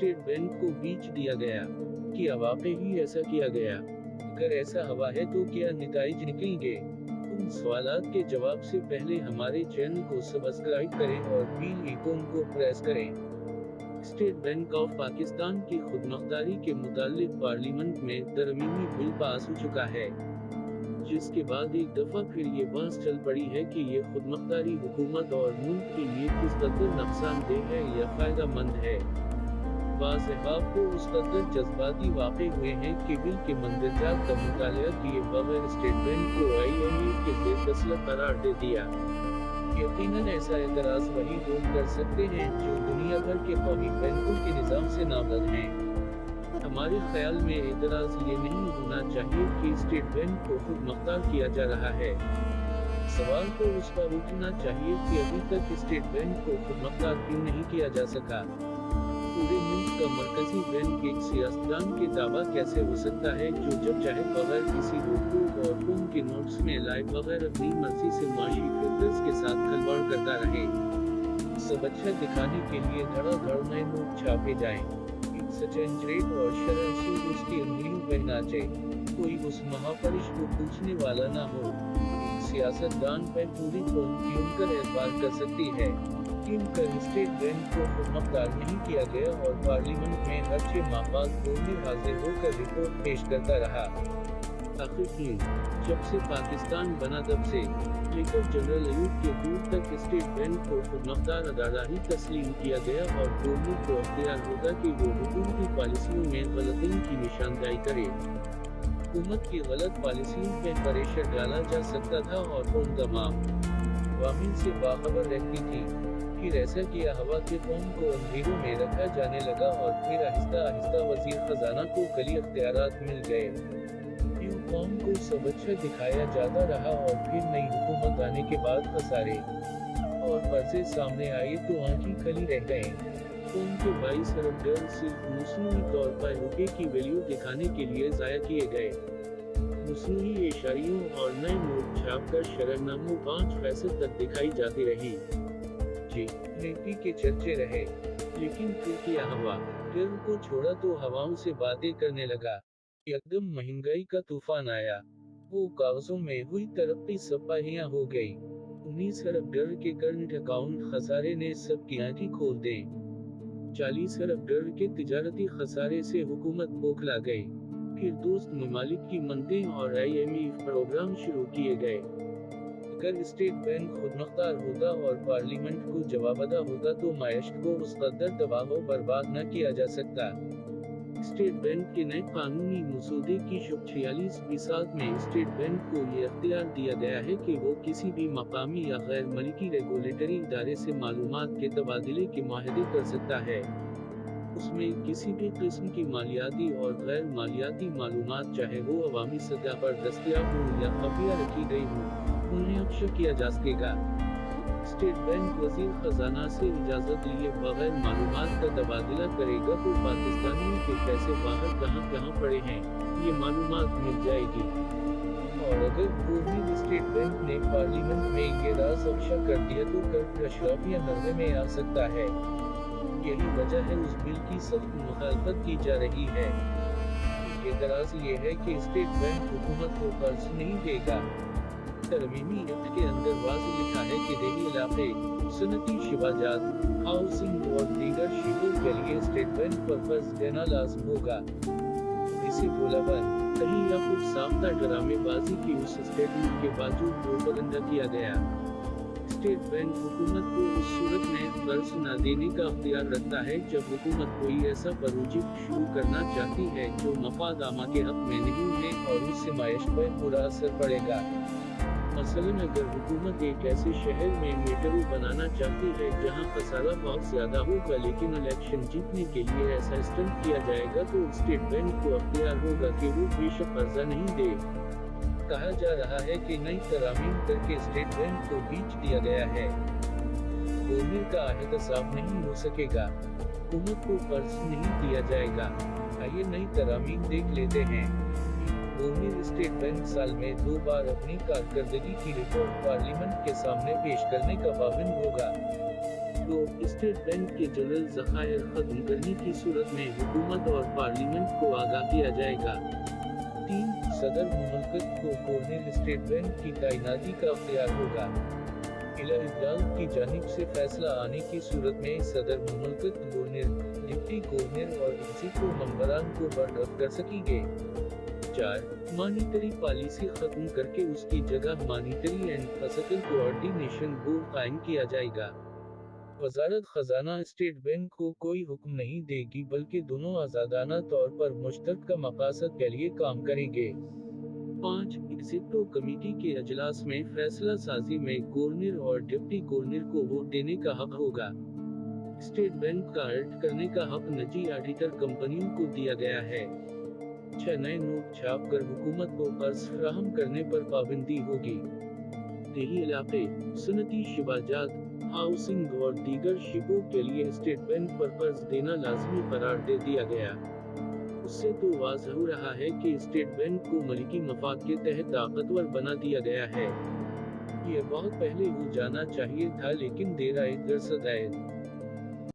State bank को बेच दिया गया। क्या वाकई ही ऐसा किया गया? अगर ऐसा हुआ है तो क्या नतीजे निकलेंगे? उन सवालात के जवाब से पहले हमारे चैनल को सब्सक्राइब करें और बेल आइकन को प्रेस करें। स्टेट बैंक ऑफ पाकिस्तान की खुदमुख्तारी के मुतालिक पार्लियामेंट में तरमीमी बिल पास हो चुका है, जिसके बाद एक दफा फिर ये बहस चल पड़ी है कि ये खुदमुख्तारी हुकूमत और मुल्क के लिए किस कदर नुकसानदेह है या फायदा मंद है। बाज़ अहबाब को उस कदर जज्बाती वाक़े हुए हैं कि बिल के मंदरजात का मुताला किए बगैर स्टेट बैंक को IMF के ज़ेर तसल्लुत करार दे दिया। यकीनन ऐसा एतराज़ वही लोग कर सकते हैं जो दुनिया भर के कौमी बैंकों के निज़ाम से नामज़द हैं। हमारे ख्याल में एतराज़ ये नहीं होना चाहिए कि स्टेट बैंक को खुद मुख्तार किया जा रहा है। सवाल तो उस पर उठना चाहिए कि अभी तक स्टेट बैंक को खुद मुख्तार क्यों नहीं किया जा सका। पूरे मुल्क का मरकजी बैंक एक सियासतदान के दावा कैसे हो सकता है जो जब चाहे बगैर किसी रोक और खून के नोट्स में लाए बगैर अपनी मर्जी से माशी फितरत के साथ खिलवाड़ करता रहे। सब अच्छा दिखाने के लिए धड़ाधड़ नए नोट छापे जाएं, एक सचेंज रेट और शरह सूद उसकी अंगुलियों पर नाचे, कोई उस महापरिश को पूछने वाला ना हो। एक सियासतदान पर पूरी कौम क्यों कर एतबार कर सकती है? क्यों कर स्टेट बैंक को खुद मुख्तार नहीं किया गया और पार्लियामेंट में हर 6 माह बाद बोलने हाजिर होकर रिपोर्ट पेश करता रहा? आखिर क्यों? जब से पाकिस्तान बना तब से लेकर जनरल अयूब के दूर तक स्टेट बैंक को खुद मुख्तार अदारा ही तस्लीम किया गया और गवर्नमेंट को अख्तियार होगा कि वो हुकूमती पॉलिसियों में गलतियों की निशानदाही करे। हुकूमत की गलत पॉलिसियों पर प्रेशर डाला जा सकता था और कौम तमाम अवामिल से बाखबर रहती थी। फिर ऐसा किया हवा के कौम को अंधेरों में रखा जाने लगा और फिर आहिस्ता आहिस्ता वजीर खजाना को कली अख्तियारात मिल गए। यूं कौम को सब अच्छा दिखाया जाता रहा और फिर नई हुकूमत आने के बाद खसारे और कर्जे सामने आए तो आंखें खली रह गए। कौम के 22 अरब डॉलर सिर्फ मसनूई तौर पर रुपये की वैल्यू दिखाने के लिए ज़ाया किए गए। मसनूई इशारियों और नए नोट छापकर शरहनामों 5% तक दिखाई जाती रही। नीति के चर्चे रहे, लेकिन फिर क्या हुआ? डॉलर को छोड़ा तो हवाओं से बातें करने लगा। एकदम महंगाई का तूफान आया। वो कागजों में हुई तरक्की सब पाहियां हो गई। 19 अरब डॉलर के करंट अकाउंट खसारे ने सबकी आंखें खोल दें। 40 अरब डॉलर के तिजारती खसारे से हुकूमत बौखला गई। फिर दोस्त ममालिक की मंदें और IMF प्रोग्राम शुरू किए गए। अगर स्टेट बैंक खुद मुख्तार होता और पार्लियामेंट को जवाबदा होता तो मायशत को उस कदर तबाह व बर्बाद न किया जा सकता। स्टेट बैंक के नए कानूनी मसूदे की शुभ 46 मिसाक में स्टेट बैंक को ये अख्तियार दिया गया है कि वो किसी भी मकामी या गैर मलिकी रेगुलेटरी इदारे से मालूमात के तबादले के मुआहदे कर सकता है। उसमें किसी भी किस्म की मालियाती और गैर मालियाती मालूमात चाहे वो अवामी सतह पर दस्तयाब हो या खुफिया रखी गई हो, उन्हें अक्सर किया जा सकेगा। स्टेट बैंक वजीर खजाना से इजाजत लिए बगैर मालूमात का तबादला करेगा तो पाकिस्तानियों के पैसे बाहर कहां पड़े हैं, ये मालूमात मिल जाएगी। और अगर गवर्नमेंट स्टेट बैंक ने पार्लियामेंट में ये राज अक्सर कर दिया तो कर अशराफिया नजर में आ सकता है। यही वजह है उस बिल की सख्त मुखालफत की जा रही है। एतराज ये है कि स्टेट बैंक हुकूमत को कर्ज नहीं देगा। तरमीमी एक्ट के अंदर वाज़ेह लिखा है कि देही इलाके, सनती शिवाजात, हाउसिंग और दीगर शिकों के लिए स्टेट बैंक पर कर्ज देना लाज़िम होगा। इसे बोलाबंद कहीं या कुछ साख्ता ड्रामेबाजी की उस स्टेटमेंट के बावजूद प्रोपेगेंडा किया गया। स्टेट बैंक हुकूमत को उस सूरत में कर्ज न देने का अख्तियार रखता है जब हुकूमत कोई ऐसा प्रोजेक्ट शुरू करना चाहती है जो मफाद आमा के हक में नहीं है और उससे मायशत पर बुरा असर पड़ेगा। मसलन अगर हुकूमत एक ऐसे शहर में मेट्रो बनाना चाहती है जहां खसारा बहुत ज्यादा होगा लेकिन इलेक्शन जीतने के लिए ऐसा स्टंट किया जाएगा तो स्टेट बैंक को अख्तियार होगा कि वो बेशक कर्जा नहीं दे। कहा जा रहा है कि नई तरामीम करके स्टेट बैंक को बेच दिया गया है। गवर्नमेंट का एहतसाब नहीं हो सकेगा, हुकूमत को कर्ज नहीं दिया जाएगा। आइए नई तरामीम देख लेते हैं। गवर्नमेंट स्टेट बैंक साल में 2 बार अपनी कारकर्दगी की रिपोर्ट पार्लियामेंट के सामने पेश करने का पाबंद होगा। 2. स्टेट बैंक के जनरल ज़खायर खत्म करने की सूरत में हुकूमत और पार्लियामेंट को आगाह किया जाएगा। 3. सदर मुमलकत को गवर्नर स्टेट बैंक की तैनाती का अख्तियार होगा। इलाही की जानिब से फैसला आने की सूरत में सदर मुमलकत गवर्नर, डिप्टी गवर्नर और एग्जीक्यूटिव मेंबरान को बर्खास्त कर सकेंगे। 4. मॉनिटरी पॉलिसी खत्म करके उसकी जगह monetary and fiscal coordination board कायम किया जाएगा। वजारत खजाना स्टेट बैंक को कोई हुक्म नहीं देगी बल्कि दोनों आज़ादाना तौर पर मुश्तरका मकासद के लिए काम करेंगे। 5. एग्जीक्यूटिव कमेटी के अजलास में फैसला साजी में गवर्नर और डिप्टी गवर्नर को वोट देने का हक होगा। स्टेट बैंक का ऑडिट करने का हक निजी ऑडिटर कंपनियों को दिया गया है। 6. नए नोट छाप कर हुकूमत को कर्ज फराहम करने पर पाबंदी होगी। देही इलाके, सनती शिबाजात, हाउसिंग और दीगर शिबों के लिए स्टेट बैंक पर कर्ज देना लाजमी करार दे दिया गया। उससे तो वाज़ह हो रहा है कि स्टेट बैंक को मलिकी मफाद के तहत ताकतवर बना दिया गया है। ये बहुत पहले हो जाना चाहिए था लेकिन देर आए दरसद आए।